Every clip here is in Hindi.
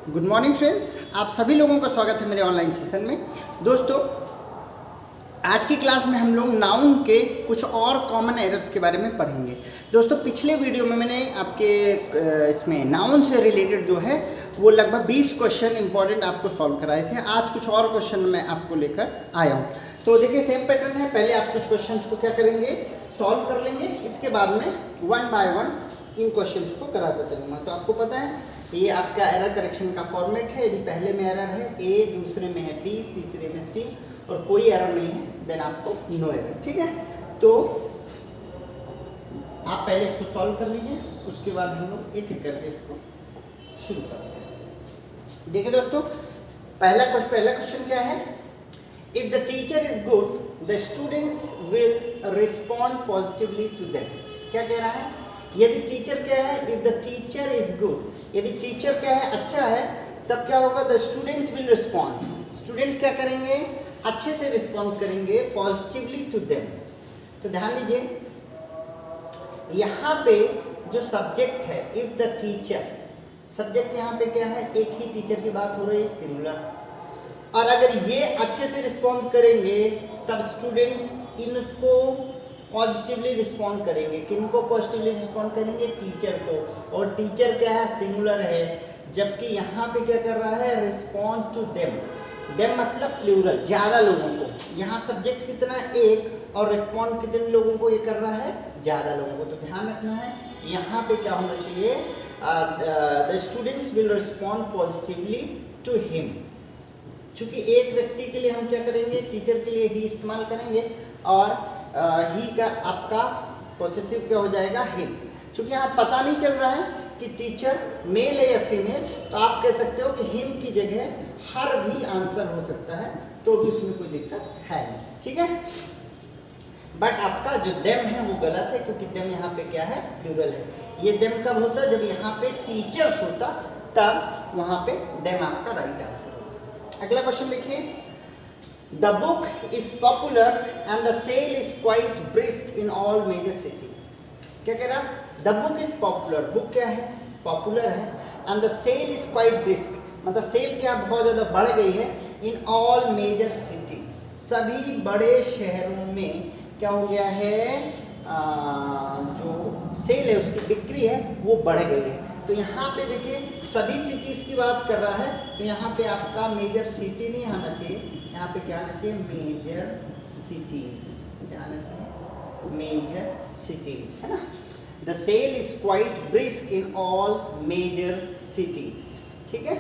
गुड मॉर्निंग फ्रेंड्स, आप सभी लोगों का स्वागत है मेरे ऑनलाइन सेशन में। दोस्तों, आज की क्लास में हम लोग नाउन के कुछ और कॉमन एरर्स के बारे में पढ़ेंगे। दोस्तों, पिछले वीडियो में मैंने आपके इसमें नाउन से रिलेटेड जो है वो लगभग 20 क्वेश्चन इंपॉर्टेंट आपको सॉल्व कराए थे। आज कुछ और क्वेश्चन मैं आपको लेकर आया हूँ। तो देखिए, सेम पैटर्न है। पहले आप कुछ क्वेश्चंस को क्या करेंगे, सॉल्व कर लेंगे। इसके बाद में one by one in questions को कराता चलूँगा। तो आपको पता है ये आपका एरर करेक्शन का फॉर्मेट है। यदि पहले में एरर है ए, दूसरे में है बी, तीसरे में सी और कोई एरर नहीं है, देन आपको नो एरर। ठीक है, तो आप पहले इसको सॉल्व कर लीजिए, उसके बाद हम लोग एक एक करके इसको शुरू करते हैं। देखिए दोस्तों, पहला क्वेश्चन क्या है, if the teacher is good the students will respond positively to them. क्या कह रहा है, यदि टीचर क्या है, if the teacher is good, यदि टीचर क्या है, अच्छा है, तब क्या होगा, the students will respond. Students क्या करेंगे, अच्छे से रिस्पॉन्ड करेंगे पॉजिटिवली टू देम। तो ध्यान दीजिए, यहाँ पे जो सब्जेक्ट है इफ द टीचर, सब्जेक्ट यहाँ पे क्या है, एक ही टीचर की बात हो रही है, सिंगुलर। और अगर ये अच्छे से रिस्पॉन्ड करेंगे तब स्टूडेंट्स इनको पॉजिटिवली रिस्पॉन्ड करेंगे। किनको पॉजिटिवली रिस्पॉन्ड करेंगे, टीचर को। और टीचर क्या है, सिंगुलर है, जबकि यहाँ पे क्या कर रहा है, रिस्पॉन्ड टू देम। देम मतलब प्लूरल, ज़्यादा लोगों को। यहाँ सब्जेक्ट कितना, एक, और रिस्पॉन्ड कितने लोगों को ये कर रहा है, ज़्यादा लोगों को। तो ध्यान रखना है, यहाँ पे क्या होना चाहिए, the students will respond positively to him. चूँकि एक व्यक्ति के लिए हम क्या करेंगे, टीचर के लिए ही इस्तेमाल करेंगे, और ही का आपका पॉजिटिव क्या हो जाएगा, हिम। चूँकि यहाँ पता नहीं चल रहा है कि टीचर मेल है या फीमेल, तो आप कह सकते हो कि हिम की जगह हर भी आंसर हो सकता है, तो भी उसमें कोई दिक्कत है नहीं। ठीक है, बट आपका जो देम है वो गलत है, क्योंकि देम यहाँ पे क्या है, प्लूरल है। ये देम कब होता है, जब यहाँ पे टीचर्स होता, तब वहाँ पे देम आपका राइट आंसर होता। अगला क्वेश्चन देखिए, the book is popular and the sale is quite brisk in all major city. क्या कह रहा, the book is popular, book क्या है, पॉपुलर है, and the sale is quite brisk, मतलब सेल क्या बहुत ज़्यादा बढ़ गई है, इन ऑल मेजर सिटी, सभी बड़े शहरों में क्या हो गया है, जो सेल है उसकी बिक्री है वो बढ़ गई है। तो यहाँ पे देखिए, सभी सिटीज़ की बात कर रहा है, तो यहाँ पे आपका मेजर सिटी नहीं आना चाहिए, यहाँ पे क्या आना चाहिए, मेजर सिटीज़। क्या आना चाहिए, मेजर सिटीज़, है ना। The sale is quite brisk in all major cities. ठीक है,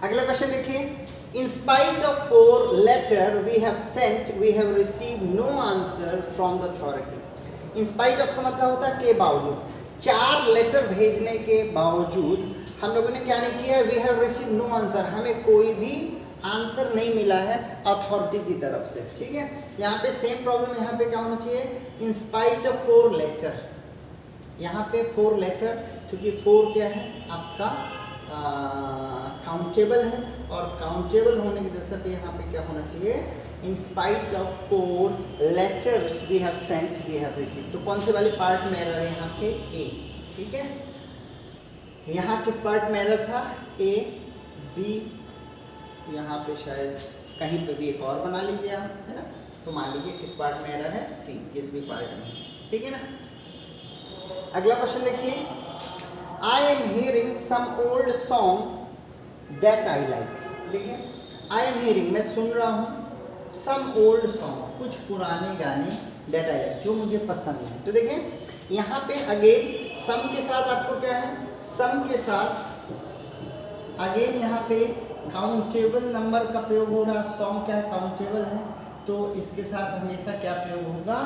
अगला क्वेश्चन देखिए, in spite of 4 letter we have sent we have receive no answer from the authority. In spite of का मतलब होता है के बावजूद। 4 लेटर भेजने के बावजूद हम लोगों ने क्या नहीं किया, we have receive no answer, हमें कोई भी आंसर नहीं मिला है अथॉरिटी की तरफ से। ठीक है, यहाँ पे सेम प्रॉब्लम, यहाँ पे क्या होना चाहिए, इन स्पाइट ऑफ 4 लेटर, यहाँ पे 4 लेटर, चूँकि 4 क्या है आपका काउंटेबल है, और काउंटेबल होने की दशा पे यहाँ पे क्या होना चाहिए, in spite of 4 letters we have sent we have receive. तो कौन से वाले पार्ट में एरर है, यहाँ पे ए। ठीक है, यहाँ किस पार्ट में एरर था, ए, बी, यहाँ पे शायद कहीं पे भी एक और बना लीजिए आप, है ना। तो मान लीजिए किस पार्ट में एरर है, सी, किस भी पार्ट में। ठीक है ना। अगला क्वेश्चन देखिए, I am hearing some old song that I like। देखिए, I am hearing, मैं सुन रहा हूँ, some old song, कुछ पुराने गाने, that I like, जो मुझे पसंद है। तो देखिए, यहाँ पे अगेन some के साथ आपको क्या है, some के साथ अगेन यहाँ पे काउंटेबल नंबर का प्रयोग हो रहा है। सॉन्ग क्या है, काउंटेबल है, तो इसके साथ हमेशा क्या प्रयोग होगा,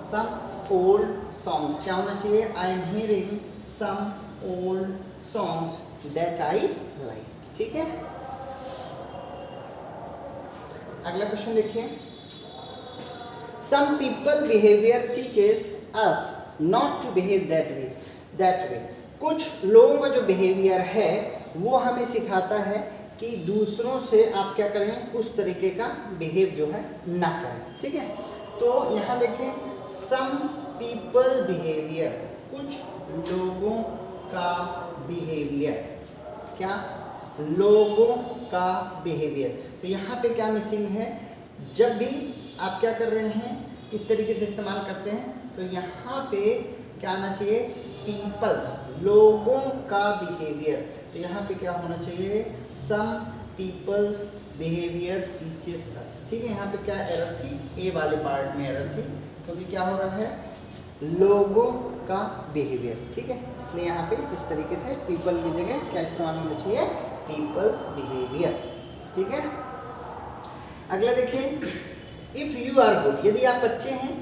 some old songs। क्या होना चाहिए, I am hearing some old songs that I like। ठीक है, अगला क्वेश्चन देखिए, some people behavior teaches us not to behave that way। कुछ लोगों का जो बिहेवियर है वो हमें सिखाता है कि दूसरों से आप क्या करें, उस तरीके का बिहेव जो है ना करें। ठीक है, तो यहाँ देखें, some people behavior, कुछ लोगों का बिहेवियर, क्या लोगों का बिहेवियर। तो यहाँ पे क्या मिसिंग है, जब भी आप क्या कर रहे हैं इस तरीके से इस्तेमाल करते हैं तो यहाँ पे क्या आना चाहिए, पीपल्स, लोगों का बिहेवियर। तो यहाँ पे क्या होना चाहिए, सम पीपल्स बिहेवियर टीचेस अस। ठीक है, यहाँ पे क्या एरर थी, ए वाले पार्ट में एरर थी, क्योंकि क्या हो रहा है, लोगों का बिहेवियर। ठीक है, इसलिए यहाँ पे इस तरीके से पीपल की जगह क्या इस्तेमाल होना चाहिए, पीपल्स बिहेवियर। ठीक है, अगला देखिए, इफ यू आर गुड, यदि आप अच्छे हैं,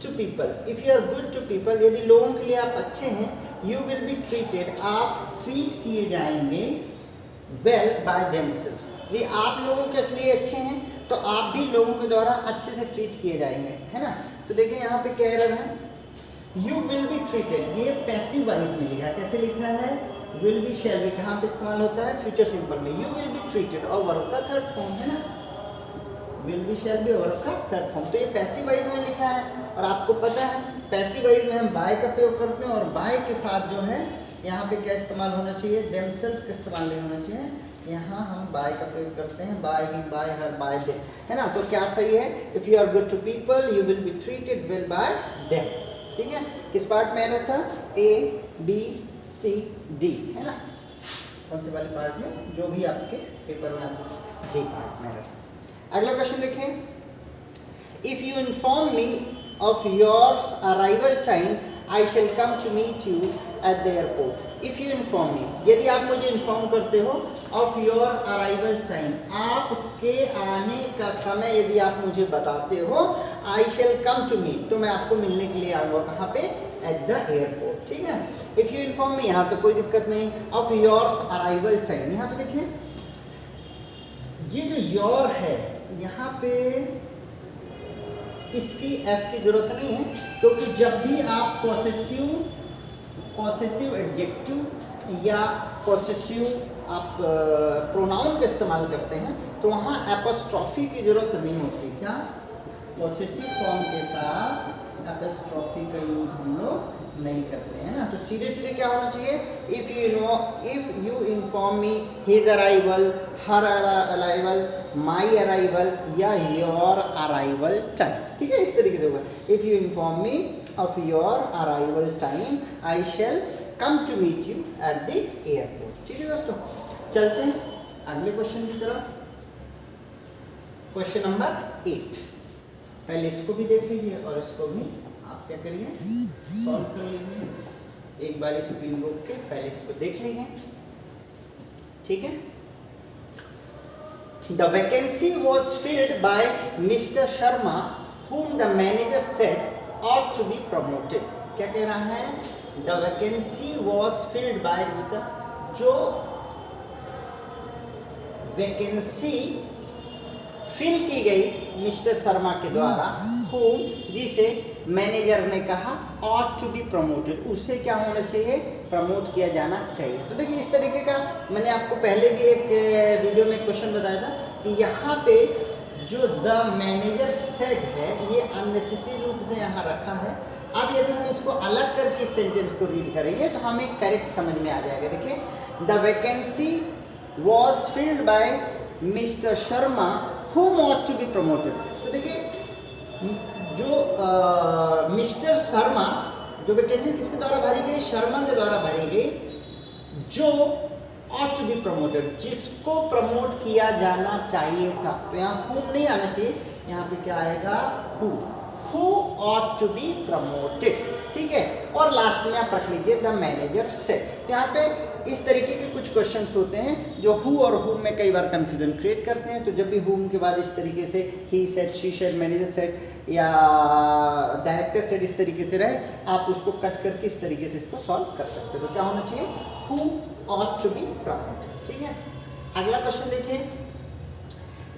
to people, if you are good to people, यदि लोगों के लिए आप अच्छे हैं, यू विल बी ट्रीटेड, आप ट्रीट किए जाएंगे, वेल बाय देमसेल्फ, यदि आप लोगों के लिए अच्छे हैं तो आप भी लोगों के द्वारा अच्छे से ट्रीट किए जाएंगे, है ना। तो देखिए यहाँ पे क्या एरर है, यू विल बी ट्रीटेड, ये पैसिव वॉइस में लिखा है, कैसे लिखा है, विल बी शैल बी, कहाँ पे इस्तेमाल होता है, फ्यूचर सिंपल में, यू विल बी ट्रीटेड, और वर्ब का थर्ड फॉर्म है ना, will be shall be, verb का थर्ड फॉर्म। तो ये पैसिव वॉइस में लिखा है, और आपको पता है पैसिव वॉइस में हम बाय का प्रयोग करते हैं, और बाय के साथ जो है यहाँ पे क्या इस्तेमाल होना चाहिए, देमसेल्फ का इस्तेमाल नहीं होना चाहिए, यहाँ हम बाय का प्रयोग करते हैं, by him, by her, by them, है ना। तो क्या सही है, if you are good to people you will be treated well by them. ठीक है, किस पार्ट में एरर था, ए बी सी डी, है ना, कौन से वाले पार्ट में, जो भी आपके पेपर में आता है, जी पार्ट में एरर। अगला क्वेश्चन देखें, if you inform me of yours arrival time I shall come to meet you at the airport. If you inform me, यदि आप मुझे इन्फॉर्म करते हो, ऑफ योर अराइवल टाइम, आपके आने का समय यदि आप मुझे बताते हो, आई शैल कम टू मीट, तो मैं आपको मिलने के लिए आऊँगा, कहाँ पे, एट द एयरपोर्ट। ठीक है, इफ यू इन्फॉर्म मी, यहाँ तो कोई दिक्कत नहीं, ऑफ योर्स अराइवल टाइम, यहाँ पे देखिए ये जो योर है यहाँ पे इसकी एस की जरूरत नहीं है, क्योंकि जब भी आप पॉसेसिव एडजेक्टिव या पॉसेसिव आप प्रोनाउन का इस्तेमाल करते हैं तो वहाँ एपोस्ट्रॉफी की जरूरत नहीं होती। क्या, पॉसेसिव फॉर्म के साथ एपोस्ट्रॉफी का यूज हम लोग नहीं करते हैं ना। तो सीधे सीधे क्या होना चाहिए, if you inform me his arrival, her arrival, my arrival या योर अराइवल टाइम। ठीक है, इस तरीके से होगा, if you inform me of your arrival time I shall come to meet you at the airport. ठीक है दोस्तों, चलते हैं अगले क्वेश्चन की तरफ। क्वेश्चन नंबर 8, पहले इसको भी देख लीजिए और इसको भी आप क्या करिए, सॉल्व कर लीजिए। एक बार स्क्रीन रोक के पहले इसको देख लीजिए। ठीक है, the vacancy was filled by mister Sharma whom the manager said ought to be promoted। क्या कह रहा है, the vacancy was filled by mister, जो वैकेंसी फिल की गई मिस्टर शर्मा के द्वारा, whom, जिसे मैनेजर ने कहा ought to be promoted, उससे क्या होना चाहिए, प्रमोट किया जाना चाहिए। तो देखिए इस तरीके का मैंने आपको पहले भी एक वीडियो में क्वेश्चन बताया था कि यहाँ पे जो द मैनेजर सेड है ये अननेसेसरी रूप से यहाँ रखा है। अब यदि हम इसको अलग करके इस सेंटेंस को रीड करेंगे तो हमें करेक्ट समझ में आ जाएगा। देखिए, the vacancy was filled by mister Sharma whom ought to be promoted। तो देखिए जो मिस्टर शर्मा, जो वैकेंसी किसके द्वारा भरी गई, शर्मा के द्वारा भरी गई, जो ought to be promoted, जिसको प्रमोट किया जाना चाहिए था। तो यहाँ whom नहीं आना चाहिए, यहाँ पे क्या आएगा, who ought to be promoted। ठीक है, और लास्ट में आप रख लीजिए द मैनेजर सेड। तो यहाँ पे इस तरीके के कुछ क्वेश्चंस होते हैं जो who और whom में कई बार कंफ्यूजन क्रिएट करते हैं। तो जब भी whom के बाद इस तरीके से he said, she said, manager said या डायरेक्टर सेड इस तरीके से रहे, आप उसको कट करके इस तरीके से इसको सॉल्व कर सकते हो। तो क्या होना चाहिए, who ought to be promoted। ठीक है, अगला क्वेश्चन देखिए,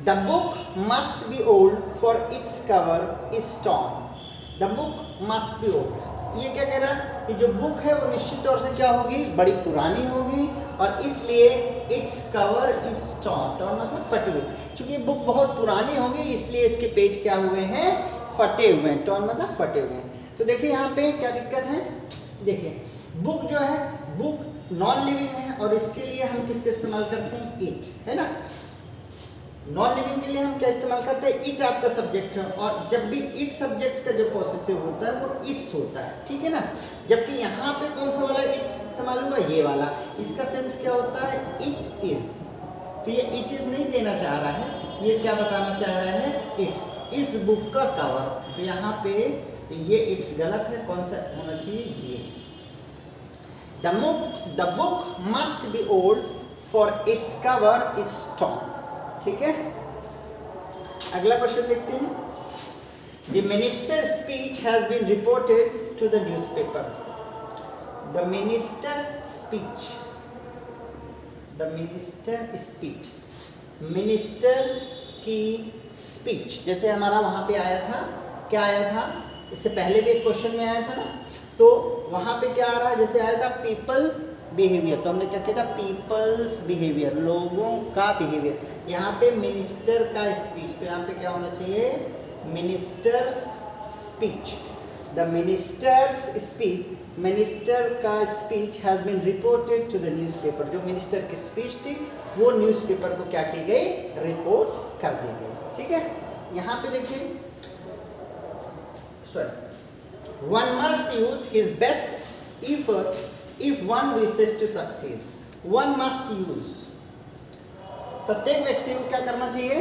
the book must be old for its cover is torn। The book must be old, ये क्या कह रहा है कि जो बुक है वो निश्चित तौर से क्या होगी, बड़ी पुरानी होगी, और इसलिए its cover is torn, torn मतलब फटी हुई। चूंकि बुक बहुत पुरानी होगी इसलिए इसके पेज क्या हुए हैं, फटे हुए हैं। torn मतलब फटे हुए हैं। तो देखिए यहाँ पे क्या दिक्कत है, देखिए बुक जो है, बुक नॉन लिविंग है और इसके लिए हम किसका इस्तेमाल करते हैं, इट, है ना। नॉन लिविंग के लिए हम क्या इस्तेमाल करते हैं, इट आपका सब्जेक्ट है, और जब भी इट सब्जेक्ट का जो पॉसेसिव होता है वो इट्स होता है, ठीक है ना। जबकि यहाँ पे कौन सा वाला इट्स इस्तेमाल होगा, ये वाला। इसका सेंस क्या होता है, इट इज। तो ये इट इज नहीं देना चाह रहा है, ये क्या बताना चाह रहा है, इट्स। इस बुक का कवर, तो यहाँ पे ये इट्स गलत है, कौन सा होना चाहिए, ये। The book must be old for its cover is torn, ठीक है। अगला क्वेश्चन देखते हैं। The minister's speech has been reported to the newspaper. The minister speech. Minister की स्पीच, जैसे हमारा वहाँ पे आया था, क्या आया था, इससे पहले भी एक क्वेश्चन में आया था ना, तो वहाँ पे क्या आ रहा है, जैसे आया था पीपल बिहेवियर, तो हमने क्या किया था, पीपल्स बिहेवियर, लोगों का बिहेवियर। यहाँ पे मिनिस्टर का स्पीच, तो यहाँ पे क्या होना चाहिए, ministers speech. The ministers speech, minister का speech has been reported to the newspaper. जो मिनिस्टर की स्पीच थी वो न्यूज़पेपर को क्या की गई, रिपोर्ट कर दी गई, ठीक है। यहाँ पे देखिए, sorry, one must use his best effort if one wishes to succeed. One must use, प्रत्येक व्यक्ति को क्या करना चाहिए,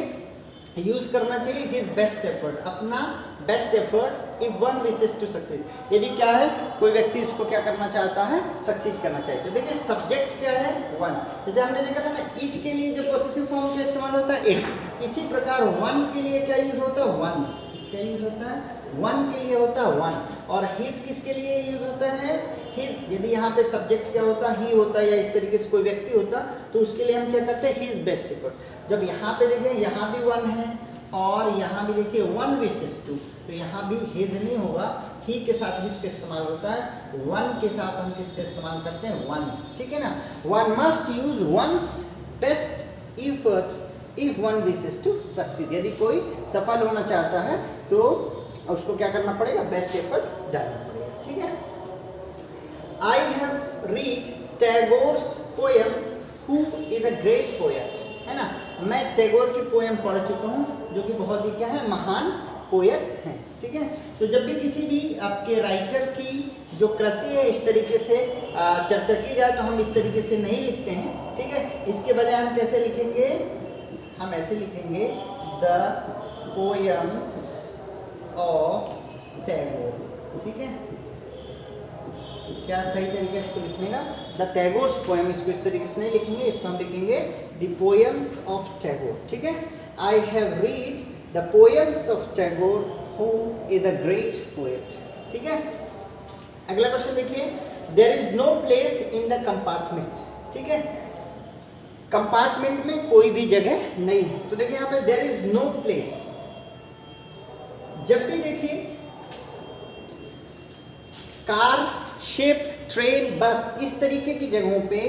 यूज करना चाहिए हिज बेस्ट एफर्ट, अपना best effort if one wishes to succeed. यदि क्या है, कोई व्यक्ति उसको क्या करना चाहता है, सक्सीड करना चाहिए। तो देखिए सब्जेक्ट क्या है, वन। जैसे हमने देखा था ना, इट के लिए जो पॉजिटिव फॉर्म का इस्तेमाल होता है इट्स, इसी प्रकार वन के लिए क्या यूज होता है, वंस। क्या यूज होता है, वन के लिए होता है वन। और हिज किसके लिए यूज होता है, हिज। यदि यहाँ पे सब्जेक्ट क्या होता है, ही होता है, या इस तरीके से कोई व्यक्ति होता, तो उसके लिए हम क्या करते हैं, हिज बेस्ट एफर्ट। जब यहाँ पे देखें, यहाँ भी वन है और यहाँ भी देखिए वन विशेस टू, तो यहाँ भी हिज नहीं होगा, ही के साथ हिज का इस्तेमाल होता है, वन के साथ हम किसका इस्तेमाल करते हैं, वंस, ठीक है ना। One must use one's best efforts if one wishes to succeed. यदि कोई सफल होना चाहता है तो उसको क्या करना पड़ेगा, बेस्ट एफर्ट डालना पड़ेगा, ठीक है। I have read Tagore's poems, who is a great poet, है ना। मैं टैगोर की पोएम पढ़ चुका हूँ, जो कि बहुत ही क्या है, महान पोएट हैं, ठीक है। तो जब भी किसी भी आपके राइटर की जो कृति है इस तरीके से चर्चा की जाए, तो हम इस तरीके से नहीं लिखते हैं, ठीक है। इसके बजाय हम कैसे लिखेंगे, हम ऐसे लिखेंगे, द पोएम्स ऑफ टैगोर, ठीक है। क्या सही तरीके से इसको लिखने का, द टैगोर्स पोएम, इसको इस तरीके से नहीं लिखेंगे, इसको हम लिखेंगे द पोएम्स ऑफ टैगोर, ठीक है। I have read the poems of Tagore who is a great poet, ठीक है। अगला क्वेश्चन देखिए, there is no place in the compartment, ठीक है। कंपार्टमेंट में कोई भी जगह नहीं है, तो देखिए यहाँ पे देयर इज नो प्लेस। जब भी देखिए कार, शिप, ट्रेन, बस, इस तरीके की जगहों पे,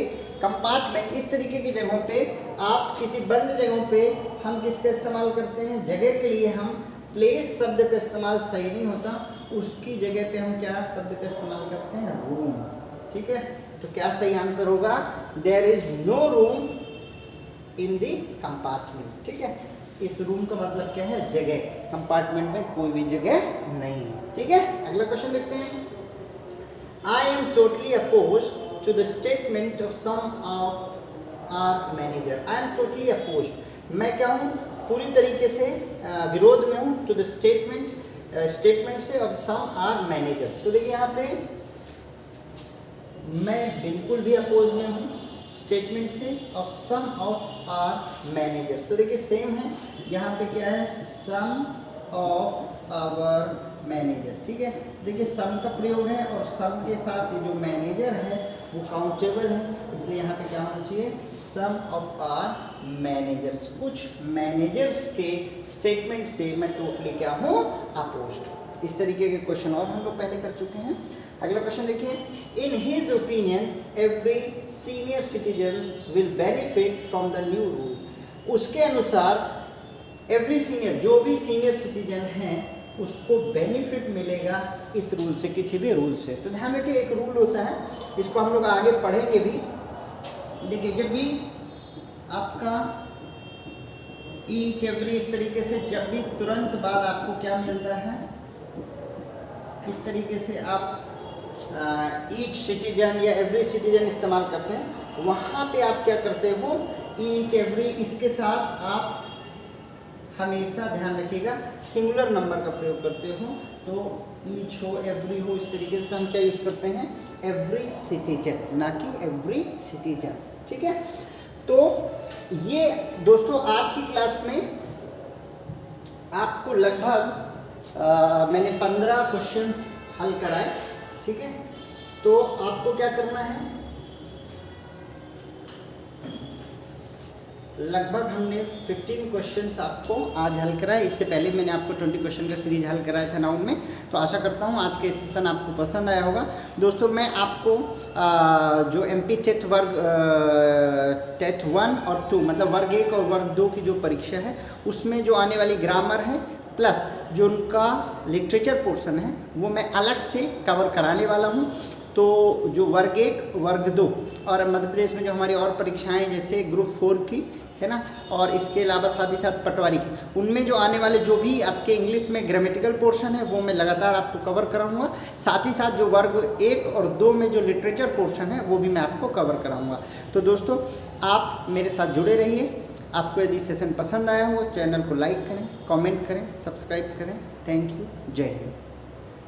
कंपार्टमेंट, इस तरीके की जगहों पे, आप किसी बंद जगहों पे हम किसका इस्तेमाल करते हैं, जगह के लिए हम प्लेस शब्द का इस्तेमाल सही नहीं होता, उसकी जगह पे हम क्या शब्द का इस्तेमाल करते हैं, रूम, ठीक है। तो क्या सही आंसर होगा, there is no room in the compartment, ठीक है। इस रूम का मतलब क्या है, जगह। कंपार्टमेंट में कोई भी जगह नहीं है, ठीक है। अगला क्वेश्चन देखते हैं। I am totally opposed to the statement of some of our manager. I am totally opposed. मैं क्या हूँ, पूरी तरीके से विरोध में हूँ, to the statement से, और some are managers। तो देखिए यहाँ पे मैं बिल्कुल भी अपोज में हूँ स्टेटमेंट से, और सम ऑफ आर मैनेजर्स, तो देखिए सेम है। यहाँ पे क्या है, सम ऑफ आवर मैनेजर, ठीक है। देखिए सम का प्रयोग है और सम के साथ ये जो मैनेजर है वो काउंटेबल है, इसलिए यहाँ पे क्या होना चाहिए, सम ऑफ आर मैनेजर्स। कुछ मैनेजर्स के स्टेटमेंट से मैं टोटली क्या हूँ, अपोज्ड। इस तरीके के क्वेश्चन और हम लोग पहले कर चुके हैं। अगला क्वेश्चन देखिए, in his opinion every senior citizens will benefit from the new rule. उसके अनुसार एवरी सीनियर, जो भी सीनियर सिटीजन हैं, उसको बेनिफिट मिलेगा इस रूल से, किसी भी रूल से। तो ध्यान रखिए एक रूल होता है, इसको हम लोग आगे पढ़ेंगे भी। देखिए जब भी आपका ईच एवरी इस तरीके से, जब भी तुरंत बाद आपको क्या मिलता है, इस तरीके से आप ईच सिटीजन या एवरी सिटीजन इस्तेमाल करते हैं, वहाँ पे आप क्या करते हो, ईच एवरी इसके साथ आप हमेशा ध्यान रखिएगा सिंगुलर नंबर का प्रयोग करते हो। तो ईच हो एवरी हो इस तरीके से, तो हम क्या यूज़ करते हैं, एवरी सिटीजन, ना कि एवरी सिटीजन्स। ठीक है, तो ये दोस्तों आज की क्लास में आपको लगभग मैंने 15 क्वेश्चंस हल कराए। ठीक है, तो आपको क्या करना है, लगभग हमने 15 क्वेश्चंस आपको आज हल कराए। इससे पहले मैंने आपको 20 क्वेश्चन का सीरीज हल कराया था नाउन में। तो आशा करता हूँ आज के सेशन आपको पसंद आया होगा। दोस्तों मैं आपको जो MP टेट वर्ग टेट 1 और 2 मतलब वर्ग 1 और वर्ग 2 की जो परीक्षा है, उसमें जो आने वाली ग्रामर है प्लस जो उनका लिटरेचर पोर्शन है, वो मैं अलग से कवर कराने वाला हूँ। तो जो वर्ग 1, वर्ग 2 और मध्य प्रदेश में जो हमारी और परीक्षाएं जैसे ग्रुप 4 की है ना, और इसके अलावा साथ ही साथ पटवारी की, उनमें जो आने वाले जो भी आपके इंग्लिश में ग्रामेटिकल पोर्शन है वो मैं लगातार आपको कवर कराऊंगा। साथ ही साथ जो वर्ग 1 और 2 में जो लिटरेचर पोर्शन है वो भी मैं आपको कवर कराऊंगा। तो दोस्तों आप मेरे साथ जुड़े रहिए। आपको यदि सेशन पसंद आया हो चैनल को लाइक करें, कमेंट करें, सब्सक्राइब करें। थैंक यू, जय हिंद।